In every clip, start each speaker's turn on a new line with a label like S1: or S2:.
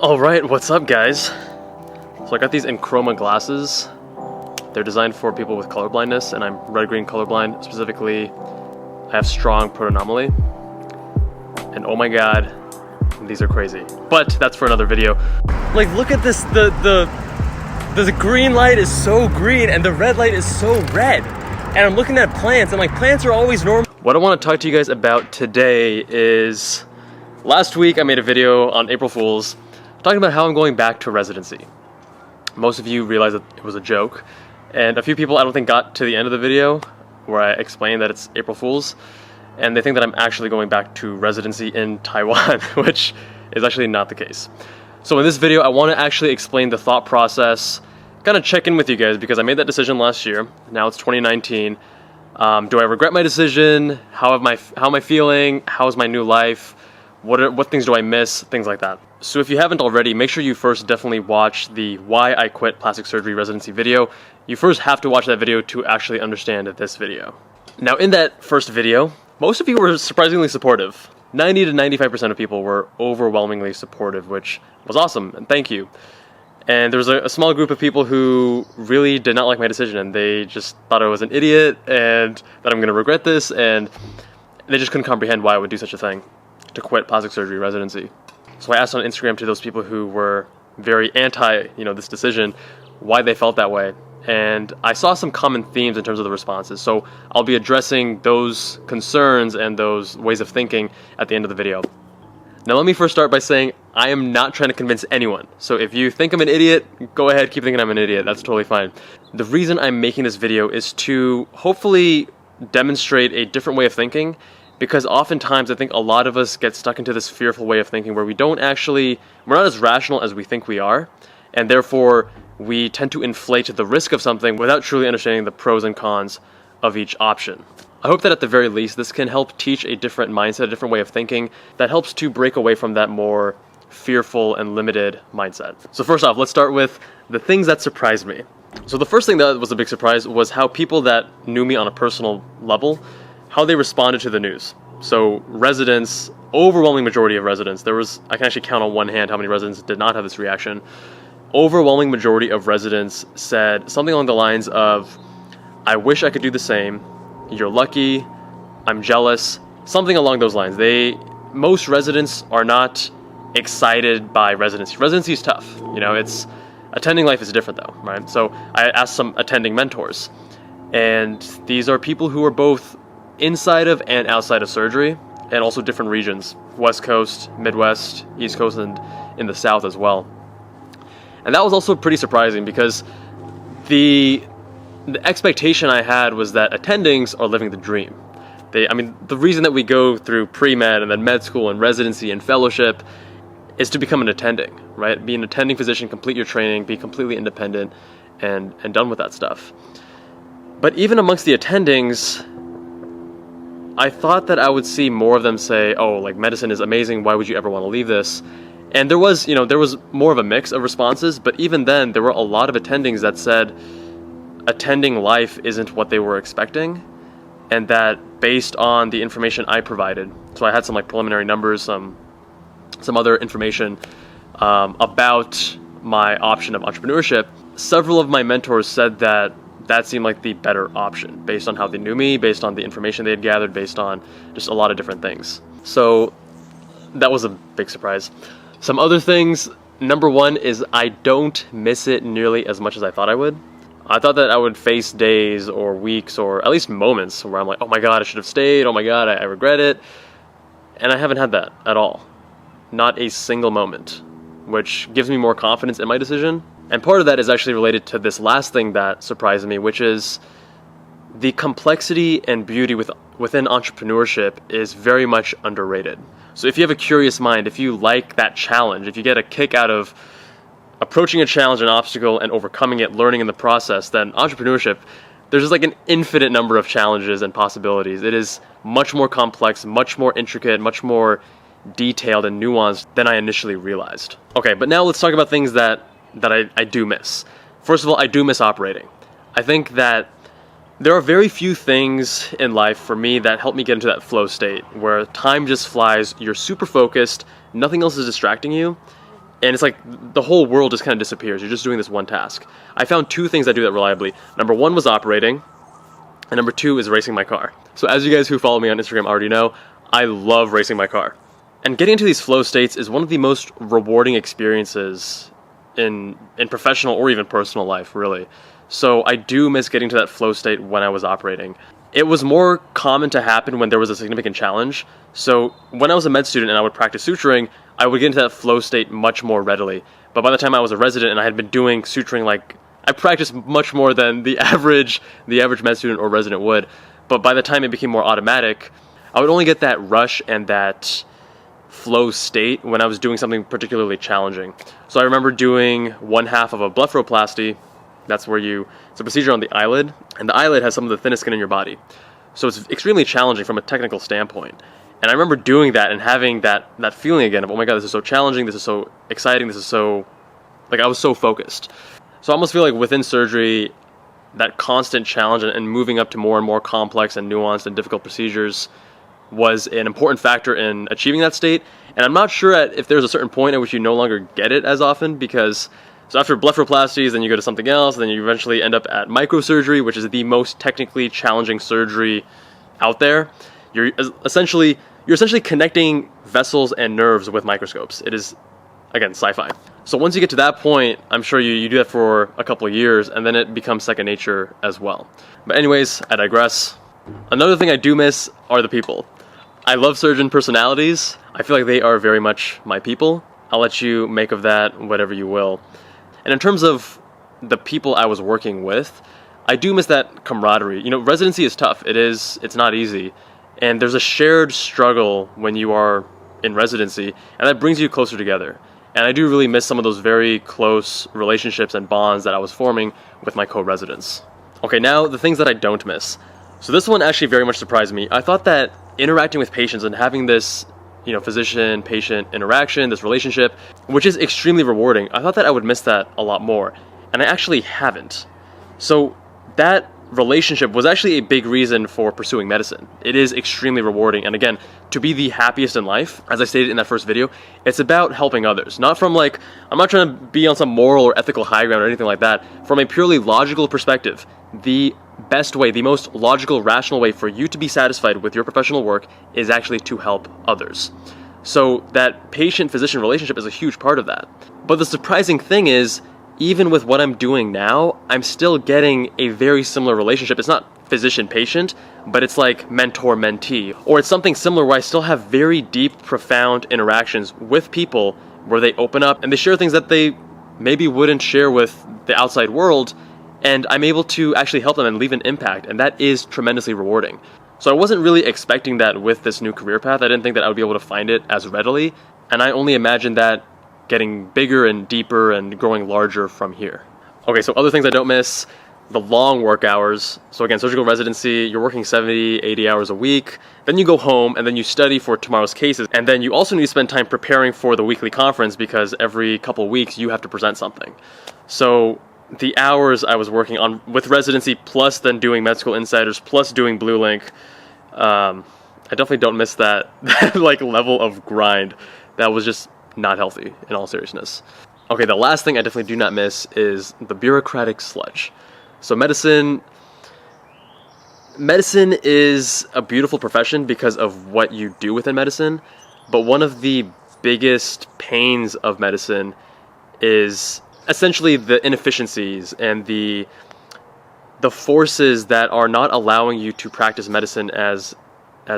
S1: Alright, what's up guys? So I got these Enchroma glasses. They're designed for people with color blindness, and I'm red-green colorblind. Specifically, I have strong protonomaly. And oh my god, these are crazy. But that's for another video. Like, look at this, the green light is so green and the red light is so red. And I'm looking at plants and like plants are always normal. What I want to talk to you guys about today is, last week I made a video on April Fool's talking about how I'm going back to residency. Most of you realized that it was a joke, and a few people I don't think got to the end of the video where I explained that it's April Fool's, and they think that I'm actually going back to residency in Taiwan, which is actually not the case. So in this video I want to actually explain the thought process, kind of check in with you guys because I made that decision last year. Now it's 2019. Do I regret my decision? How am I feeling? How's my new life? What things do I miss? Things like that. So if you haven't already, make sure you first definitely watch the Why I Quit Plastic Surgery Residency video. You first have to watch that video to actually understand this video. Now in that first video, most of you were surprisingly supportive. 90 to 95% of people were overwhelmingly supportive, which was awesome, and thank you. And there was a small group of people who really did not like my decision, and they just thought I was an idiot and that I'm going to regret this, and they just couldn't comprehend why I would do such a thing, to quit plastic surgery residency. So I asked on Instagram to those people who were very anti, this decision, why they felt that way. And I saw some common themes in terms of the responses. So I'll be addressing those concerns and those ways of thinking at the end of the video. Now let me first start by saying I am not trying to convince anyone. So if you think I'm an idiot, go ahead, keep thinking I'm an idiot. That's totally fine. The reason I'm making this video is to hopefully demonstrate a different way of thinking, because oftentimes I think a lot of us get stuck into this fearful way of thinking where we're not as rational as we think we are, and therefore we tend to inflate the risk of something without truly understanding the pros and cons of each option. I hope that at the very least this can help teach a different mindset, a different way of thinking that helps to break away from that more fearful and limited mindset. So first off, let's start with the things that surprised me. So the first thing that was a big surprise was how people that knew me on a personal level, how they responded to the news. So residents, overwhelming majority of residents, I can actually count on one hand how many residents did not have this reaction. Overwhelming majority of residents said something along the lines of, I wish I could do the same, you're lucky, I'm jealous, something along those lines. Most residents are not excited by residency. Residency is tough, attending life is different though, right? So I asked some attending mentors, and these are people who are both inside of and outside of surgery, and also different regions, West Coast, Midwest, East Coast, and in the South as well. And that was also pretty surprising because the expectation I had was that attendings are living the dream. The reason that we go through pre-med and then med school and residency and fellowship is to become an attending, right? Be an attending physician, complete your training, be completely independent, and done with that stuff. But even amongst the attendings, I thought that I would see more of them say, oh, like medicine is amazing, why would you ever want to leave this? And there was more of a mix of responses, but even then there were a lot of attendings that said attending life isn't what they were expecting, and that based on the information I provided, so I had some preliminary numbers, some other information about my option of entrepreneurship, several of my mentors said that seemed like the better option based on how they knew me, based on the information they had gathered, based on just a lot of different things. So that was a big surprise. Some other things, number one is I don't miss it nearly as much as I thought I would. I thought that I would face days or weeks or at least moments where I'm like, oh my god, I should have stayed, oh my god, I regret it. And I haven't had that at all. Not a single moment, which gives me more confidence in my decision. And part of that is actually related to this last thing that surprised me, which is the complexity and beauty within entrepreneurship is very much underrated. So if you have a curious mind, if you like that challenge, if you get a kick out of approaching a challenge, an obstacle, and overcoming it, learning in the process, then entrepreneurship, there's just an infinite number of challenges and possibilities. It is much more complex, much more intricate, much more detailed and nuanced than I initially realized. Okay, but now let's talk about things that I do miss. First of all, I do miss operating. I think that there are very few things in life for me that help me get into that flow state where time just flies, you're super focused, nothing else is distracting you, And it's like the whole world just kind of disappears. You're just doing this one task. I found 2 things that do that reliably. Number 1 was operating, and number 2 is racing my car. So as you guys who follow me on Instagram already know, I love racing my car. And getting into these flow states is one of the most rewarding experiences in professional or even personal life, really. So I do miss getting to that flow state when I was operating. It was more common to happen when there was a significant challenge. So when I was a med student and I would practice suturing, I would get into that flow state much more readily. But by the time I was a resident and I had been doing suturing, like, I practiced much more than the average med student or resident would. But by the time it became more automatic, I would only get that rush and that flow state when I was doing something particularly challenging. So I remember doing one half of a blepharoplasty. That's where it's a procedure on the eyelid, and the eyelid has some of the thinnest skin in your body. So it's extremely challenging from a technical standpoint. And I remember doing that and having that feeling again of, oh my god, this is so challenging, this is so exciting, this is so, like, I was so focused. So I almost feel like within surgery, that constant challenge and moving up to more and more complex and nuanced and difficult procedures was an important factor in achieving that state. And I'm not sure if there's a certain point at which you no longer get it as often, because so after blepharoplasties, then you go to something else, and then you eventually end up at microsurgery, which is the most technically challenging surgery out there. You're essentially connecting vessels and nerves with microscopes. It is, again, sci-fi. So once you get to that point, I'm sure you do that for a couple of years, and then it becomes second nature as well. But anyways, I digress. Another thing I do miss are the people. I love surgeon personalities. I feel like they are very much my people. I'll let you make of that whatever you will. And in terms of the people I was working with, I do miss that camaraderie. You know, residency is tough. It's not easy. And there's a shared struggle when you are in residency, and that brings you closer together. And I do really miss some of those very close relationships and bonds that I was forming with my co-residents. Okay, now the things that I don't miss. So this one actually very much surprised me. I thought that interacting with patients and having this, physician-patient interaction, this relationship, which is extremely rewarding, I thought that I would miss that a lot more, and I actually haven't. So that relationship was actually a big reason for pursuing medicine. It is extremely rewarding, and again, to be the happiest in life, as I stated in that first video, it's about helping others. Not from I'm not trying to be on some moral or ethical high ground or anything like that. From a purely logical perspective, the best way, the most logical, rational way for you to be satisfied with your professional work is actually to help others. So that patient-physician relationship is a huge part of that. But the surprising thing is, even with what I'm doing now, I'm still getting a very similar relationship. It's not physician-patient, but it's like mentor-mentee. Or it's something similar where I still have very deep, profound interactions with people where they open up and they share things that they maybe wouldn't share with the outside world, and I'm able to actually help them and leave an impact, and that is tremendously rewarding. So I wasn't really expecting that with this new career path. I didn't think that I would be able to find it as readily, and I only imagined that getting bigger and deeper and growing larger from here. Okay, so other things I don't miss, the long work hours. So again, surgical residency, you're working 70, 80 hours a week, then you go home and then you study for tomorrow's cases, and then you also need to spend time preparing for the weekly conference because every couple weeks you have to present something. So the hours I was working on with residency, plus then doing Med School Insiders, plus doing Blue Link, I definitely don't miss that level of grind. That was just not healthy, in all seriousness. Okay, the last thing I definitely do not miss is the bureaucratic sludge. So medicine is a beautiful profession because of what you do within medicine, but one of the biggest pains of medicine is essentially the inefficiencies and the forces that are not allowing you to practice medicine as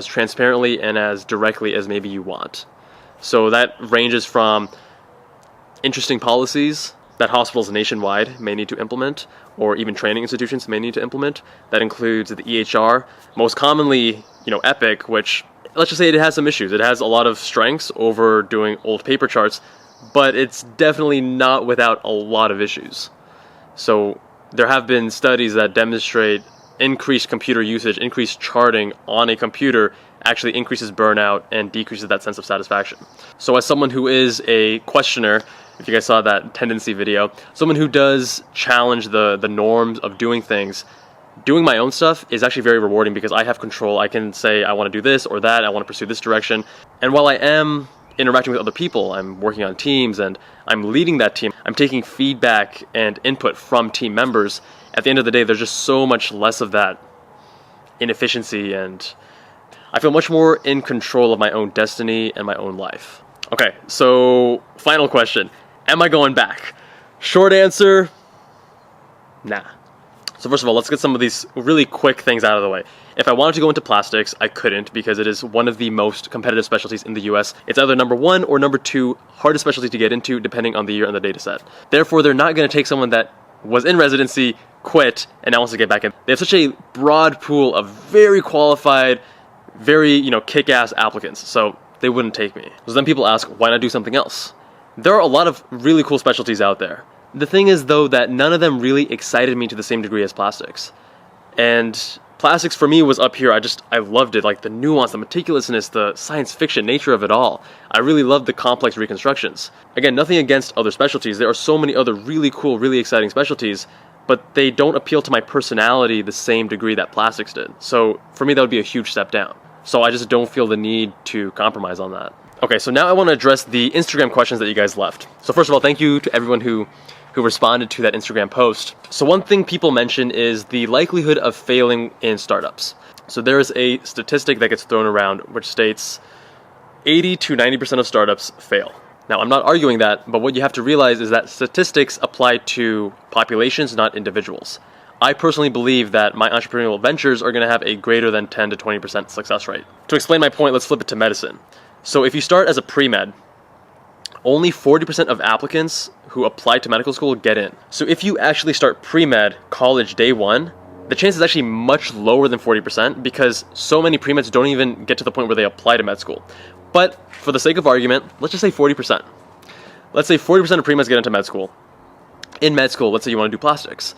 S1: transparently and as directly as maybe you want. So that ranges from interesting policies that hospitals nationwide may need to implement, or even training institutions may need to implement. That includes the EHR, most commonly, Epic, which, let's just say it has some issues. It has a lot of strengths over doing old paper charts, but it's definitely not without a lot of issues. So there have been studies that demonstrate increased computer usage, increased charting on a computer actually increases burnout and decreases that sense of satisfaction. So as someone who is a questioner, if you guys saw that tendency video, someone who does challenge the norms of doing things, doing my own stuff is actually very rewarding because I have control. I can say I want to do this or that, I want to pursue this direction. And while I am interacting with other people, I'm working on teams, and I'm leading that team. I'm taking feedback and input from team members. At the end of the day, there's just so much less of that inefficiency, and I feel much more in control of my own destiny and my own life. Okay, so final question. Am I going back? Short answer, nah. So first of all, let's get some of these really quick things out of the way. If I wanted to go into plastics, I couldn't, because it is one of the most competitive specialties in the US. It's either number 1 or number 2 hardest specialty to get into, depending on the year and the data set. Therefore, they're not going to take someone that was in residency, quit, and now wants to get back in. They have such a broad pool of very qualified, very, kick-ass applicants, so they wouldn't take me. So then people ask, why not do something else? There are a lot of really cool specialties out there. The thing is, though, that none of them really excited me to the same degree as plastics. And plastics for me was up here. I loved it, like the nuance, the meticulousness, the science fiction nature of it all. I really loved the complex reconstructions. Again, nothing against other specialties. There are so many other really cool, really exciting specialties, but they don't appeal to my personality the same degree that plastics did. So for me, that would be a huge step down. So I just don't feel the need to compromise on that. Okay, so now I want to address the Instagram questions that you guys left. So first of all, thank you to everyone who responded to that Instagram post. So one thing people mention is the likelihood of failing in startups. So there is a statistic that gets thrown around which states 80 to 90% of startups fail. Now, I'm not arguing that, but what you have to realize is that statistics apply to populations, not individuals. I personally believe that my entrepreneurial ventures are going to have a greater than 10 to 20% success rate. To explain my point, let's flip it to medicine. So if you start as a pre-med, only 40% of applicants who apply to medical school get in. So if you actually start pre-med college day one, the chance is actually much lower than 40% because so many pre-meds don't even get to the point where they apply to med school. But for the sake of argument, let's just say 40%. Let's say 40% of pre-meds get into med school. In med school, let's say you want to do plastics.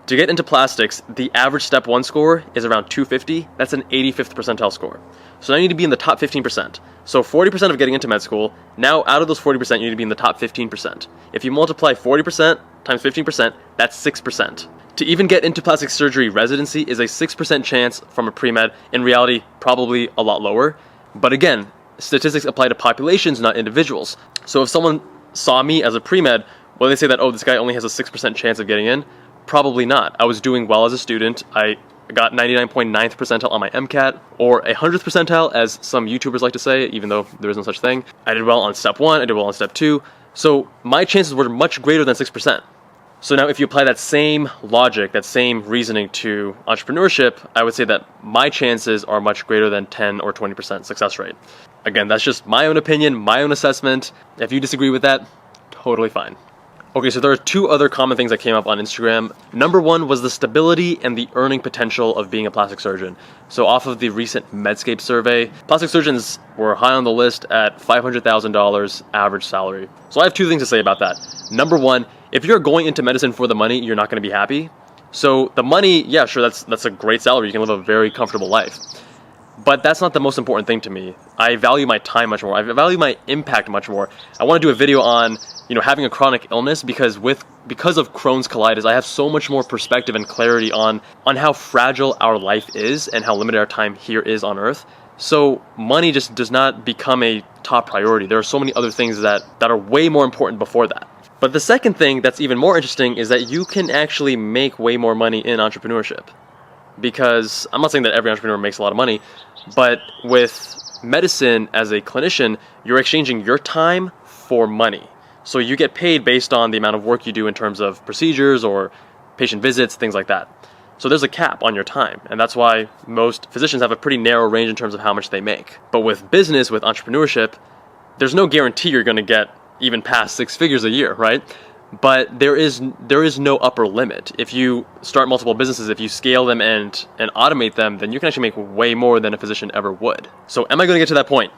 S1: To get into plastics, the average step 1 score is around 250. That's an 85th percentile score. So now you need to be in the top 15%. So 40% of getting into med school, now out of those 40%, you need to be in the top 15%. If you multiply 40% times 15%, that's 6%. To even get into plastic surgery residency is a 6% chance from a pre-med. In reality, probably a lot lower. But again, statistics apply to populations, not individuals. So if someone saw me as a pre-med, will they say that, oh, this guy only has a 6% chance of getting in? Probably not. I was doing well as a student. I got 99.9th percentile on my MCAT, or 100th percentile, as some YouTubers like to say, even though there is no such thing. I did well on step 1, I did well on step 2. So my chances were much greater than 6%. So now if you apply that same logic, that same reasoning to entrepreneurship, I would say that my chances are much greater than 10 or 20% success rate. Again, that's just my own opinion, my own assessment. If you disagree with that, totally fine. Okay, so there are 2 other common things that came up on Instagram. Number 1 was the stability and the earning potential of being a plastic surgeon. So off of the recent Medscape survey, plastic surgeons were high on the list at $500,000 average salary. So I have 2 things to say about that. Number 1, if you're going into medicine for the money, you're not going to be happy. So the money, yeah, sure, that's a great salary. You can live a very comfortable life. But that's not the most important thing to me. I value my time much more. I value my impact much more. I want to do a video on, having a chronic illness because of Crohn's colitis, I have so much more perspective and clarity on how fragile our life is and how limited our time here is on Earth. So money just does not become a top priority. There are so many other things that are way more important before that. But the second thing that's even more interesting is that you can actually make way more money in entrepreneurship. Because I'm not saying that every entrepreneur makes a lot of money, but with medicine as a clinician, you're exchanging your time for money. So you get paid based on the amount of work you do in terms of procedures or patient visits, things like that. So there's a cap on your time, and that's why most physicians have a pretty narrow range in terms of how much they make. But with business, with entrepreneurship, there's no guarantee you're going to get even past 6 figures a year, right? But there is no upper limit. If you start multiple businesses, if you scale them and automate them, then you can actually make way more than a physician ever would. So am I going to get to that point?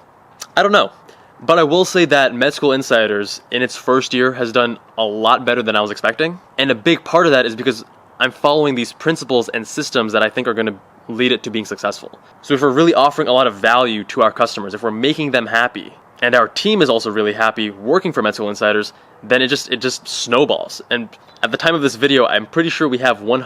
S1: I don't know. But I will say that Med School Insiders, in its first year, has done a lot better than I was expecting. And a big part of that is because I'm following these principles and systems that I think are going to lead it to being successful. So if we're really offering a lot of value to our customers, if we're making them happy, and our team is also really happy working for Med School Insiders, then it just snowballs. And at the time of this video, I'm pretty sure we have 100%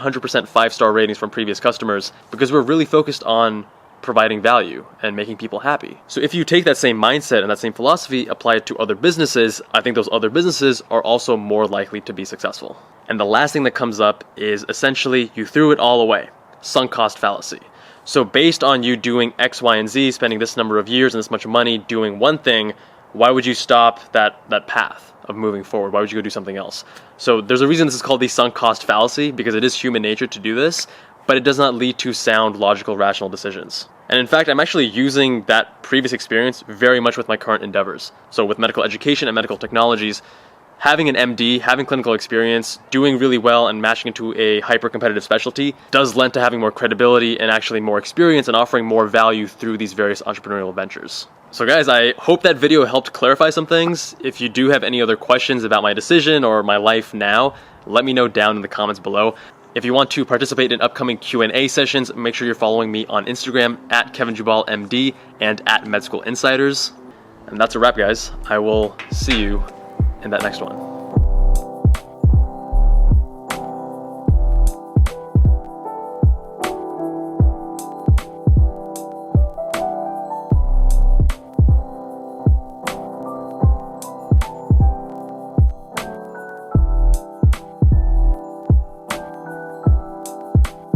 S1: 5-star ratings from previous customers because we're really focused on providing value and making people happy. So if you take that same mindset and that same philosophy, apply it to other businesses, I think those other businesses are also more likely to be successful. And the last thing that comes up is essentially you threw it all away. Sunk cost fallacy. So based on you doing X, Y, and Z, spending this number of years and this much money doing one thing, why would you stop that path of moving forward? Why would you go do something else? So there's a reason this is called the sunk cost fallacy, because it is human nature to do this, but it does not lead to sound, logical, rational decisions. And in fact, I'm actually using that previous experience very much with my current endeavors. So with medical education and medical technologies, having an MD, having clinical experience, doing really well and matching into a hyper-competitive specialty does lend to having more credibility and actually more experience and offering more value through these various entrepreneurial ventures. So guys, I hope that video helped clarify some things. If you do have any other questions about my decision or my life now, let me know down in the comments below. If you want to participate in upcoming Q&A sessions, make sure you're following me on Instagram at KevinJubalMD and at MedSchoolInsiders. And that's a wrap, guys. I will see you in that next one.